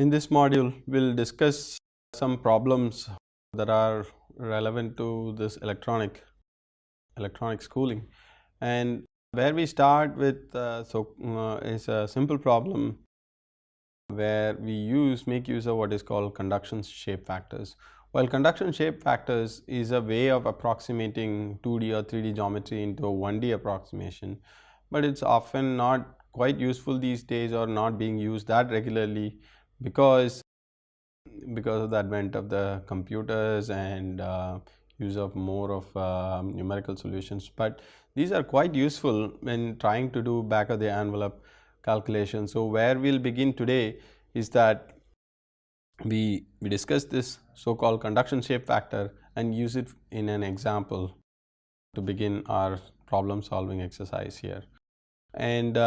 In this module, we will discuss some problems that are relevant to this electronic schooling, and where we start with is a simple problem where we make use of what is called conduction shape factors. While conduction shape factors is a way of approximating 2D or 3D geometry into a 1D approximation, but it's often not quite useful these days or not being used that regularly because of the advent of the computers and use of more of numerical solutions. But these are quite useful when trying to do back of the envelope calculation. So where we'll begin today is that we discuss this so-called conduction shape factor and use it in an example to begin our problem solving exercise here. And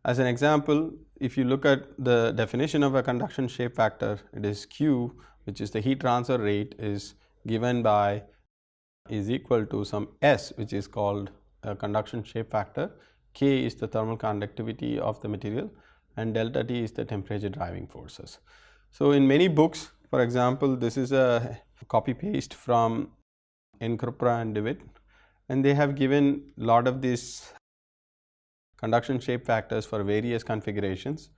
as an example, if you look at the definition of a conduction shape factor, it is Q, which is the heat transfer rate, is given by is equal to some S, which is called a conduction shape factor. K is the thermal conductivity of the material, and delta T is the temperature driving forces. So in many books, for example, this is a copy paste from Encropra and DeWitt, and they have given a lot of these conduction shape factors for various configurations,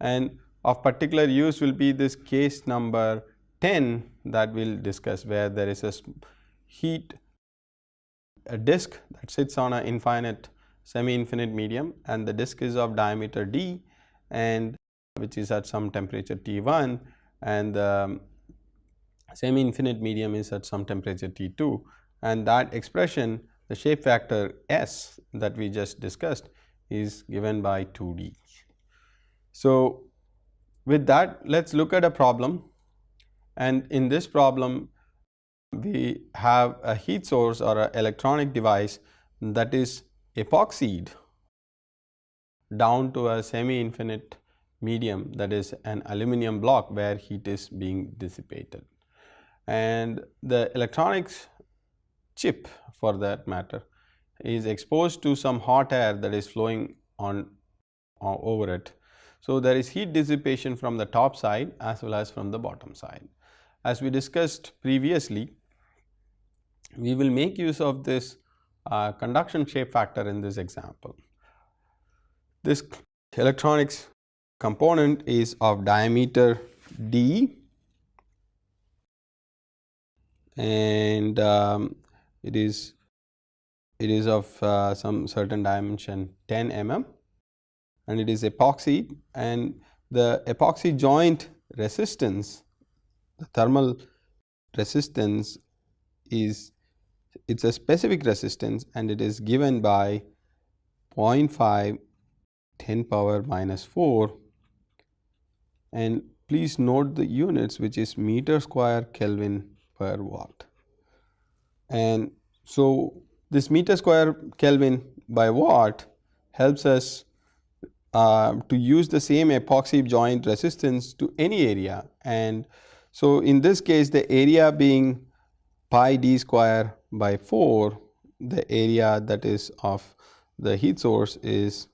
and of particular use will be this case number 10 that we will discuss, where there is a disk that sits on an infinite semi-infinite medium, and the disk is of diameter d, and which is at some temperature T1, and the semi-infinite medium is at some temperature T2, and that expression, the shape factor S that we just discussed, is given by 2D. So with that, let's look at a problem, and in this problem we have a heat source or an electronic device that is epoxied down to a semi-infinite medium, that is an aluminum block where heat is being dissipated, and the electronics chip for that matter is exposed to some hot air that is flowing on over it. So there is heat dissipation from the top side as well as from the bottom side. As we discussed previously, we will make use of this conduction shape factor in this example. This electronics component is of diameter d, and it is of some certain dimension 10 mm, and it is epoxy, and the epoxy joint resistance, the thermal resistance, it's a specific resistance, and it is given by 0.5 10 power minus 4, and please note the units, which is meter square Kelvin per watt. And so this meter square Kelvin by watt helps us to use the same epoxy joint resistance to any area, and so in this case the area being pi d square by 4, the area that is of the heat source is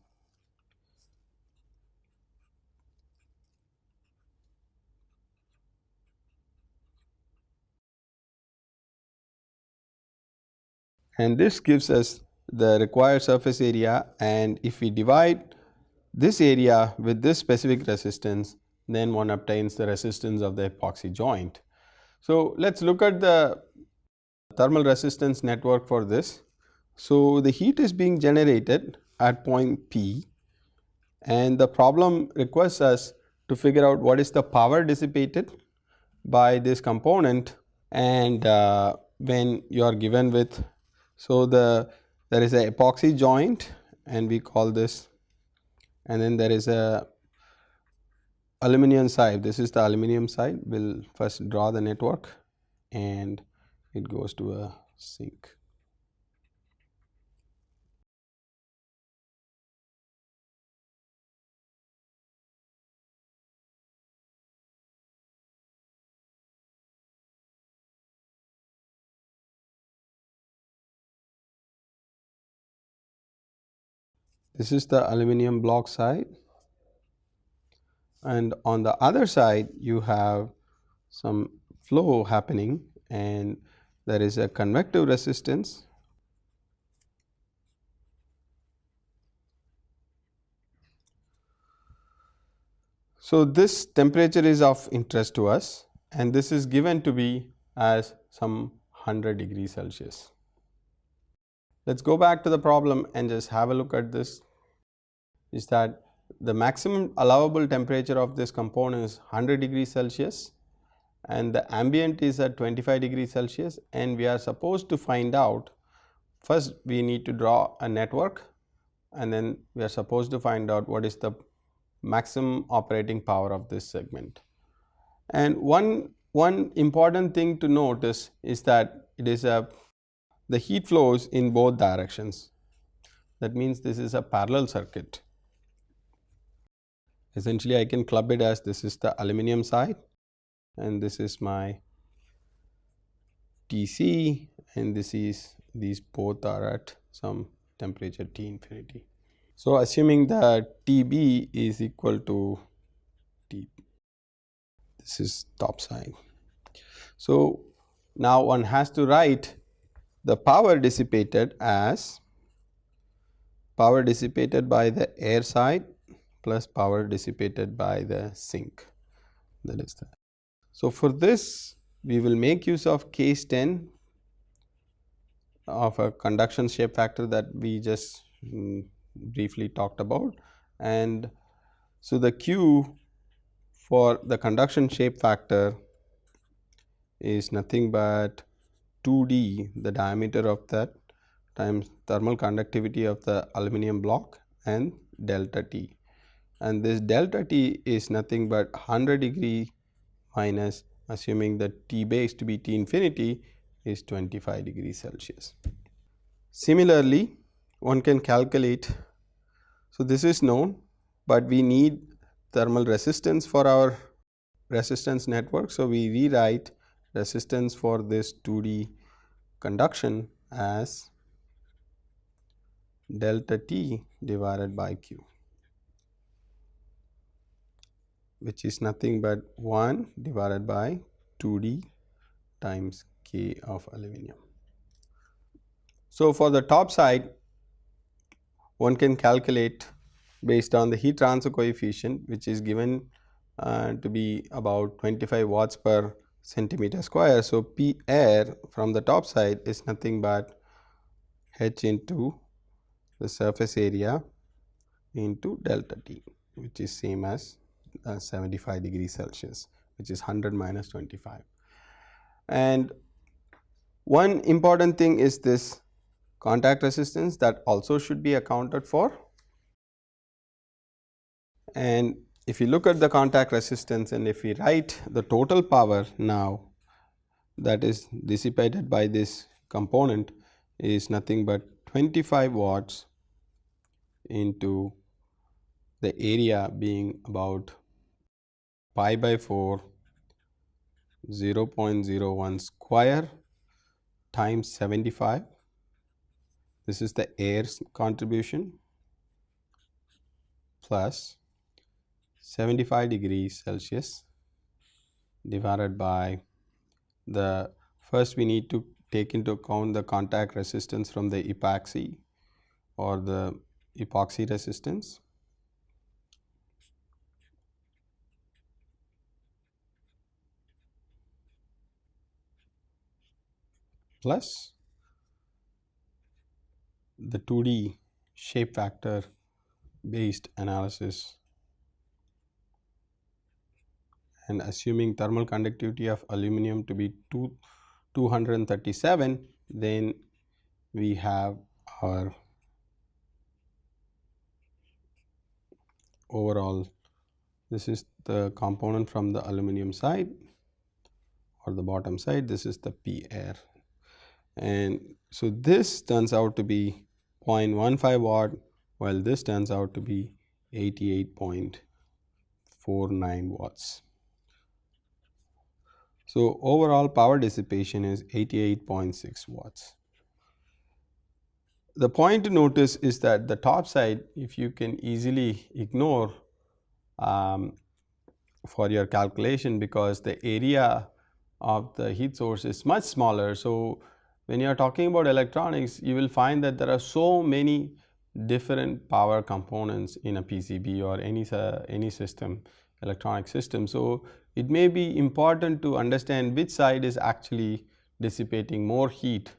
and this gives us the required surface area, and if we divide this area with this specific resistance, then one obtains the resistance of the epoxy joint. So let's look at the thermal resistance network for this. So the heat is being generated at point P, and the problem requires us to figure out what is the power dissipated by this component, and when you are given with, so there is a epoxy joint, and we call this, and then there is a aluminum side. This is the aluminum side. We'll first draw the network, and it goes to a sink. This is the aluminum block side, and on the other side you have some flow happening, and there is a convective resistance. So, this temperature is of interest to us, and this is given to be as some 100 degrees Celsius. Let us go back to the problem and just have a look at this. Is that the maximum allowable temperature of this component is 100 degrees Celsius, and the ambient is at 25 degrees Celsius, and we are supposed to find out, first we need to draw a network, and then we are supposed to find out what is the maximum operating power of this segment. And one important thing to notice is that it is the heat flows in both directions. That means this is a parallel circuit. Essentially I can club it as this is the aluminum side and this is my Tc, and these both are at some temperature T infinity. So, assuming that Tb is equal to T, this is top side. So, now one has to write the power dissipated as power dissipated by the air side plus power dissipated by the sink, that is that. So, for this we will make use of case 10 of a conduction shape factor that we just briefly talked about, and so the Q for the conduction shape factor is nothing but 2d, the diameter of that, times thermal conductivity of the aluminum block, and delta T, and this delta T is nothing but 100 degree minus, assuming that T base to be T infinity, is 25 degrees Celsius. Similarly, one can calculate, so this is known, but we need thermal resistance for our resistance network. So, we rewrite resistance for this 2D conduction as delta T divided by Q, which is nothing but 1 divided by 2D times K of aluminum. So, for the top side one can calculate based on the heat transfer coefficient, which is given to be about 25 watts per centimeter square. So, P air from the top side is nothing but H into the surface area into delta T, which is same as 75 degrees Celsius, which is 100 minus 25. And one important thing is this contact resistance that also should be accounted for. And if you look at the contact resistance, and if we write the total power now that is dissipated by this component is nothing but 25 watts into the area being about pi by 4 0.01 square times 75. This is the air's contribution plus 75 degrees Celsius divided by the, first we need to take into account the contact resistance from the epoxy or the epoxy resistance, plus the 2D shape factor based analysis, and assuming thermal conductivity of aluminum to be 237, then we have our overall, this is the component from the aluminum side or the bottom side, this is the P air, and so this turns out to be 0.15 watt, while this turns out to be 88.49 watts. So, overall power dissipation is 88.6 watts. The point to notice is that the top side, if you can easily ignore for your calculation because the area of the heat source is much smaller. So, when you are talking about electronics, you will find that there are so many different power components in a PCB or any system, electronic system. So, it may be important to understand which side is actually dissipating more heat,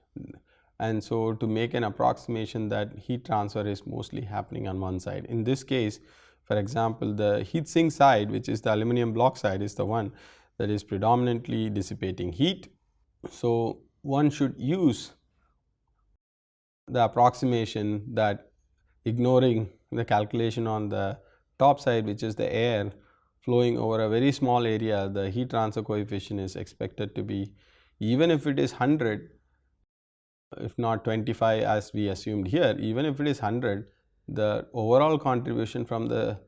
and so to make an approximation that heat transfer is mostly happening on one side. In this case, for example, the heat sink side, which is the aluminum block side, is the one that is predominantly dissipating heat. So, one should use the approximation that ignoring the calculation on the top side, which is the air flowing over a very small area, the heat transfer coefficient is expected to be, even if it is 100, if not 25 as we assumed here, even if it is 100, the overall contribution from the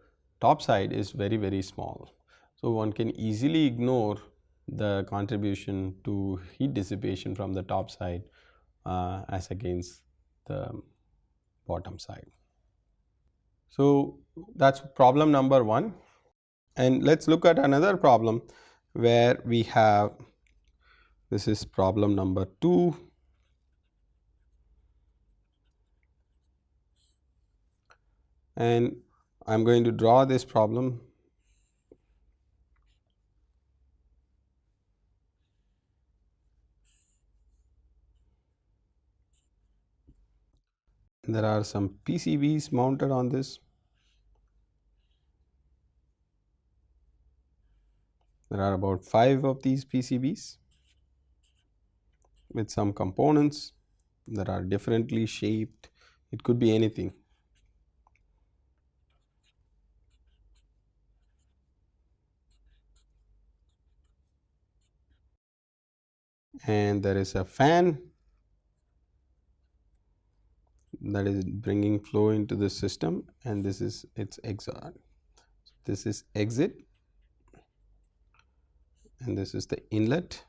top side is very small. So, one can easily ignore the contribution to heat dissipation from the top side as against the bottom side. So, that is problem number 1, and let us look at another problem where we have, this is problem number 2. And I am going to draw this problem. There are some PCBs mounted on this. There are about 5 of these PCBs with some components that are differently shaped. It could be anything. And there is a fan that is bringing flow into the system, and this is its exit. This is exit, and this is the inlet.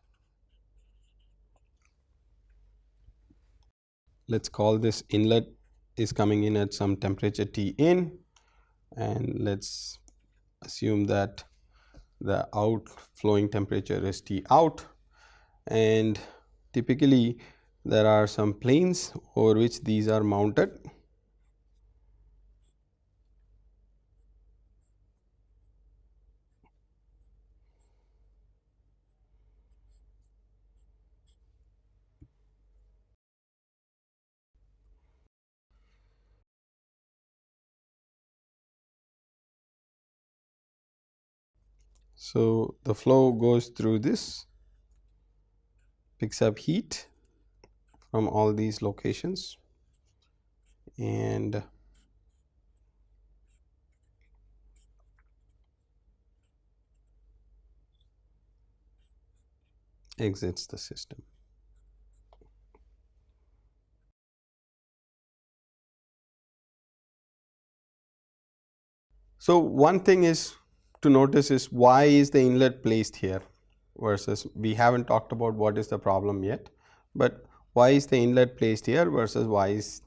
Let us call this inlet is coming in at some temperature T in, and let us assume that the outflowing temperature is T out, and typically there are some planes over which these are mounted. So, the flow goes through this, picks up heat from all these locations, and exits the system. So, one thing is to notice is why is the inlet placed here versus, we haven't talked about what is the problem yet, but why is the inlet placed here versus why is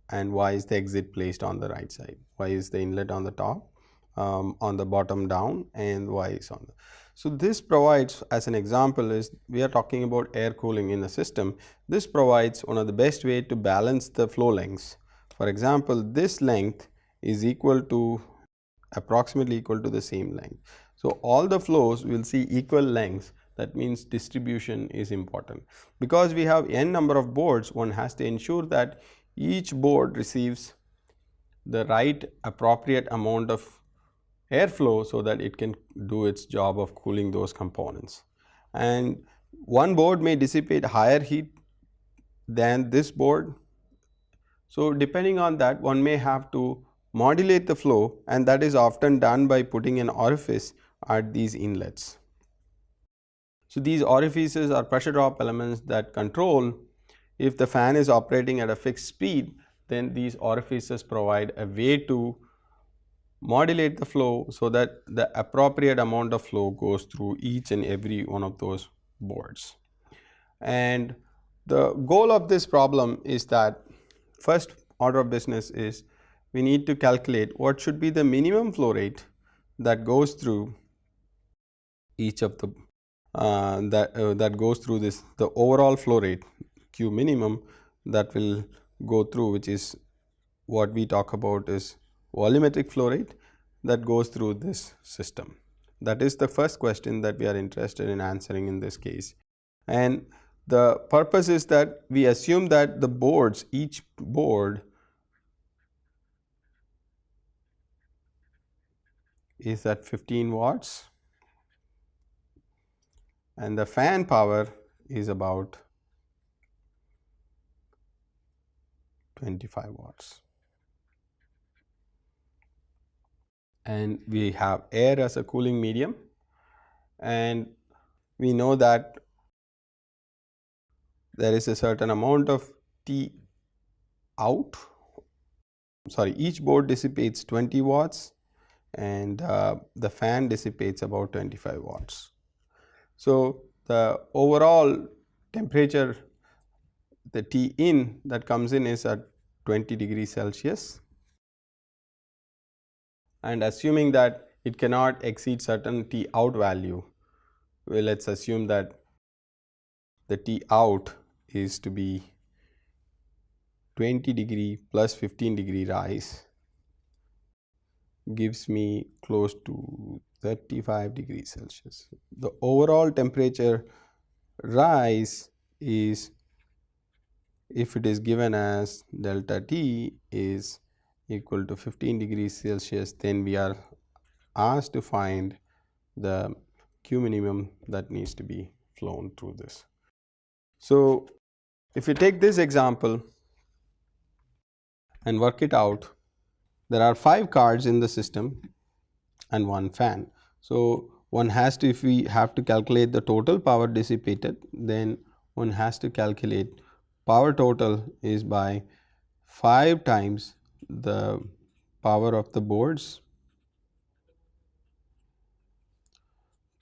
the exit placed on the right side? Why is the inlet on the top, on the bottom down, and why is on the. So, this provides, as an example, is we are talking about air cooling in a system. This provides one of the best way to balance the flow lengths. For example, this length is equal to, approximately equal to the same length. So, all the flows will see equal lengths. That means distribution is important. Because we have n number of boards, one has to ensure that each board receives the right appropriate amount of airflow so that it can do its job of cooling those components. And one board may dissipate higher heat than this board. So, depending on that, one may have to modulate the flow, and that is often done by putting an orifice at these inlets. So, these orifices are pressure drop elements that control, if the fan is operating at a fixed speed, then these orifices provide a way to modulate the flow so that the appropriate amount of flow goes through each and every one of those boards. And the goal of this problem is that first order of business is we need to calculate what should be the minimum flow rate that goes through each of the that goes through this, the overall flow rate Q minimum that will go through, which is what we talk about is volumetric flow rate that goes through this system. That is the first question that we are interested in answering in this case. And the purpose is that we assume that the boards, each board is at 15 watts and the fan power is about 25 watts. And we have air as a cooling medium, and we know that there is a certain amount of T out, each board dissipates 20 watts and the fan dissipates about 25 watts. So the overall temperature, the T in that comes in is at 20 degrees Celsius, and assuming that it cannot exceed certain T out value, well, let us assume that the T out is to be 20 degree plus 15 degree rise, gives me close to 35 degrees Celsius. The overall temperature rise is, if it is given as delta T is equal to 15 degrees Celsius, then we are asked to find the Q minimum that needs to be flown through this. So if you take this example and work it out, there are 5 cards in the system and 1 fan. So one has to, if we have to calculate the total power dissipated, then one has to calculate power total is by 5 times the power of the boards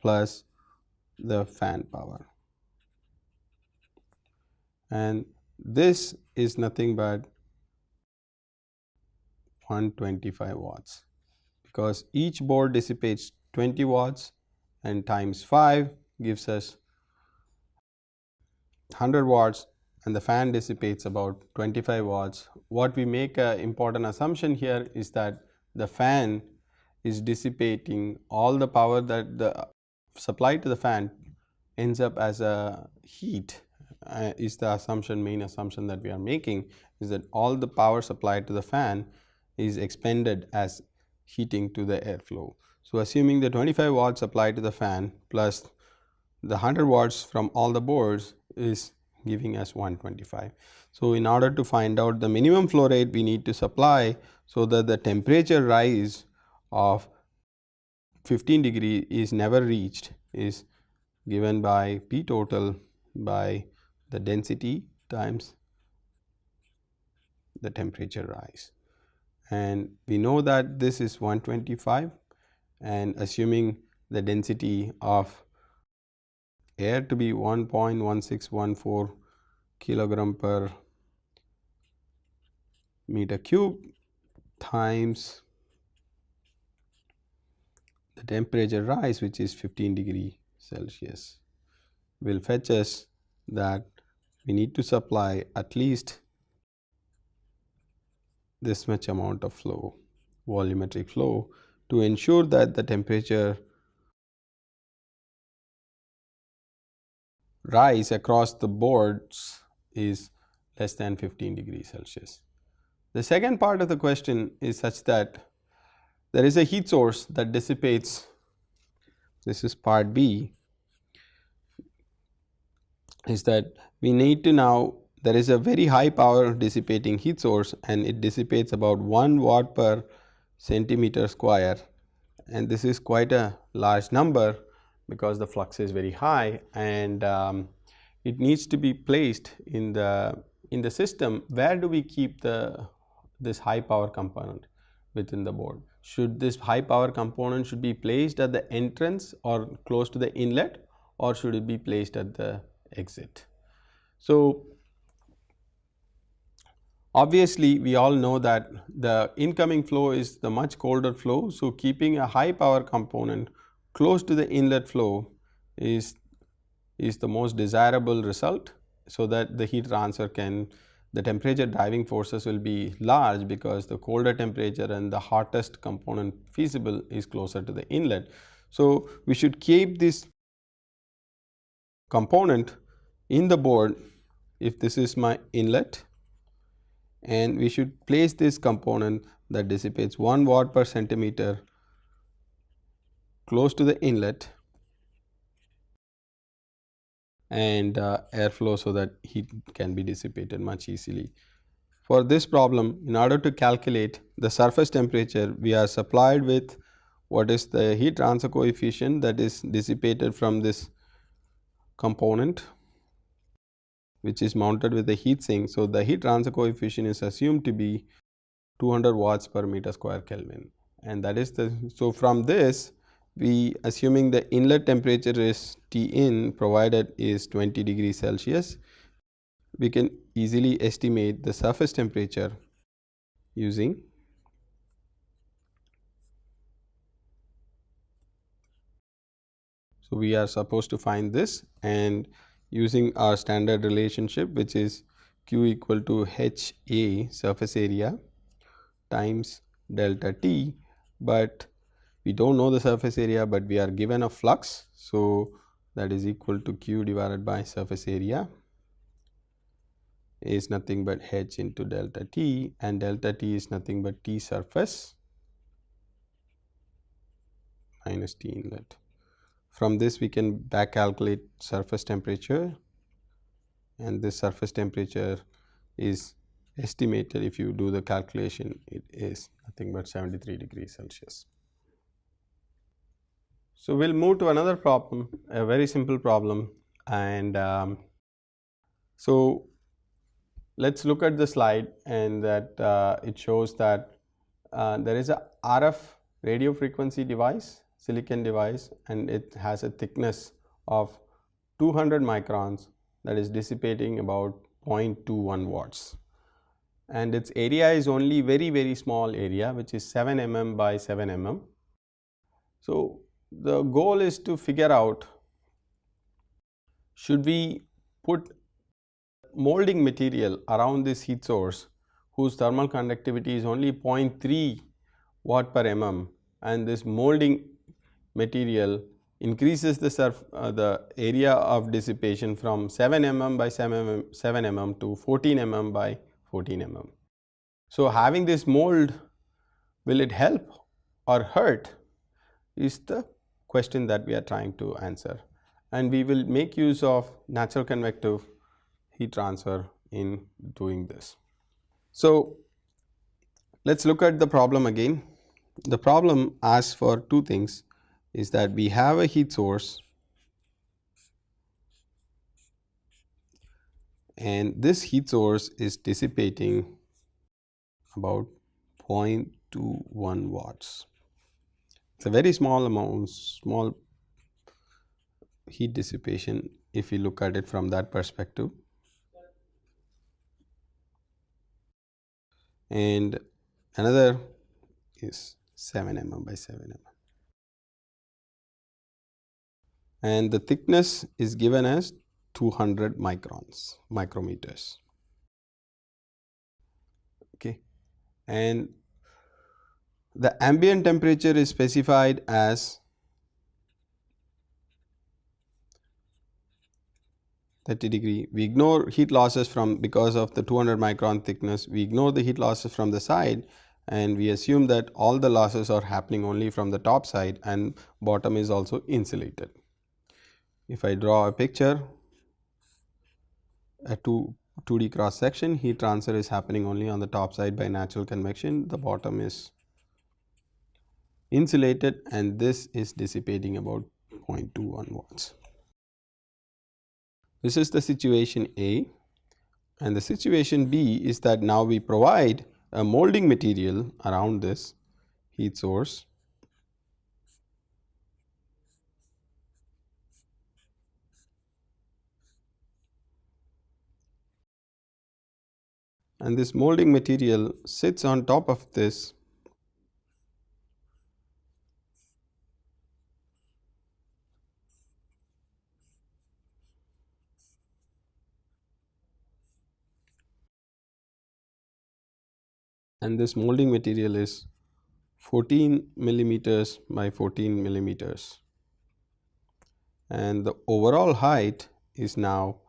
plus the fan power, and this is nothing but 125 watts, because each board dissipates 20 watts and times 5 gives us 100 watts, and the fan dissipates about 25 watts. What we make an important assumption here is that the fan is dissipating all the power that the supply to the fan ends up as a heat, is the assumption, main assumption that we are making, is that all the power supplied to the fan is expended as heating to the airflow. So assuming the 25 watts applied to the fan plus the 100 watts from all the boards is giving us 125. So in order to find out the minimum flow rate, we need to supply so that the temperature rise of 15 degree is never reached, is given by P total by the density times the temperature rise. And we know that this is 125, and assuming the density of air to be 1.1614 kilogram per meter cube times the temperature rise, which is 15 degree Celsius, will fetch us that we need to supply at least this much amount of flow, volumetric flow, to ensure that the temperature rise across the boards is less than 15 degrees Celsius. The second part of the question is such that there is a heat source that dissipates, this is part B, is that we need to now, there is a very high power dissipating heat source and it dissipates about 1 watt per centimeter square, and this is quite a large number because the flux is very high, and it needs to be placed in the system. Where do we keep this high power component within the board? Should this high power component should be placed at the entrance or close to the inlet, or should it be placed at the exit? So obviously we all know that the incoming flow is the much colder flow, so keeping a high power component close to the inlet flow is the most desirable result, so that the heat transfer can, the temperature driving forces will be large, because the colder temperature and the hottest component feasible is closer to the inlet. So, we should keep this component in the board if this is my inlet, and we should place this component that dissipates 1 watt per centimeter close to the inlet and airflow, so that heat can be dissipated much easily. For this problem, in order to calculate the surface temperature, we are supplied with what is the heat transfer coefficient that is dissipated from this component, which is mounted with the heat sink. So, the heat transfer coefficient is assumed to be 200 watts per meter square Kelvin, and that is the, so from this we, assuming the inlet temperature is T in provided is 20 degrees Celsius, we can easily estimate the surface temperature using so we are supposed to find this, and using our standard relationship, which is Q equal to HA surface area times delta T, but we do not know the surface area, but we are given a flux. So, that is equal to Q divided by surface area is nothing but H into delta T, and delta T is nothing but T surface minus T inlet. From this we can back calculate surface temperature, and this surface temperature is estimated, if you do the calculation, it is nothing but 73 degrees Celsius. So, we will move to another problem, a very simple problem, and so let us look at the slide, and that it shows that there is a RF radio frequency device, silicon device, and it has a thickness of 200 microns, that is dissipating about 0.21 watts, and its area is only very small area, which is 7 mm by 7 mm. So, the goal is to figure out, should we put molding material around this heat source whose thermal conductivity is only 0.3 watt per mm, and this molding material increases the area of dissipation from 7 mm by 7 mm to 14 mm by 14 mm. So, having this mold, will it help or hurt, is the question that we are trying to answer, and we will make use of natural convective heat transfer in doing this. So, let us look at the problem again. The problem asks for two things, is that we have a heat source, and this heat source is dissipating about 0.21 watts. It's a very small amount, small heat dissipation if you look at it from that perspective. And another is 7 mm by 7 mm. And the thickness is given as 200 micrometers. Okay. And the ambient temperature is specified as 30 degree. We ignore heat losses from, because of the 200 micron thickness, we ignore the heat losses from the side, and we assume that all the losses are happening only from the top side, and bottom is also insulated. If I draw a picture, a 2D cross section, heat transfer is happening only on the top side by natural convection, the bottom is insulated, and this is dissipating about 0.21 watts. This is the situation A, and the situation B is that now we provide a molding material around this heat source, and this molding material sits on top of this and this molding material is 14 millimeters by 14 millimeters, and the overall height is now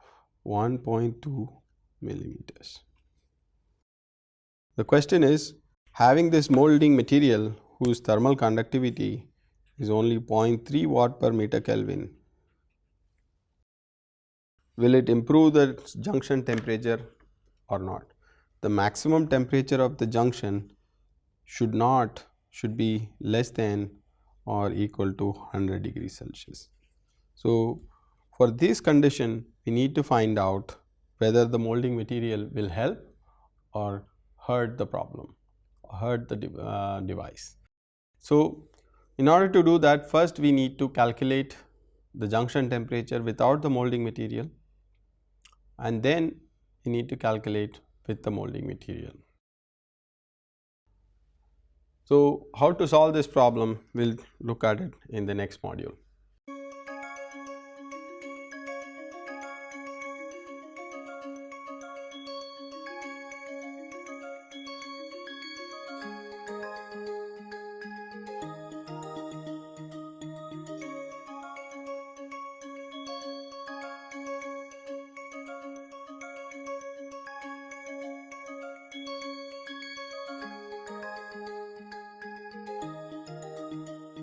1.2 millimeters. The question is, having this molding material whose thermal conductivity is only 0.3 watt per meter Kelvin, will it improve the junction temperature or not? The maximum temperature of the junction should be less than or equal to 100 degrees Celsius. So, for this condition we need to find out whether the molding material will help or hurt the problem, hurt the device. So, in order to do that, first we need to calculate the junction temperature without the molding material, and then we need to calculate with the molding material. So, how to solve this problem, we will look at it in the next module.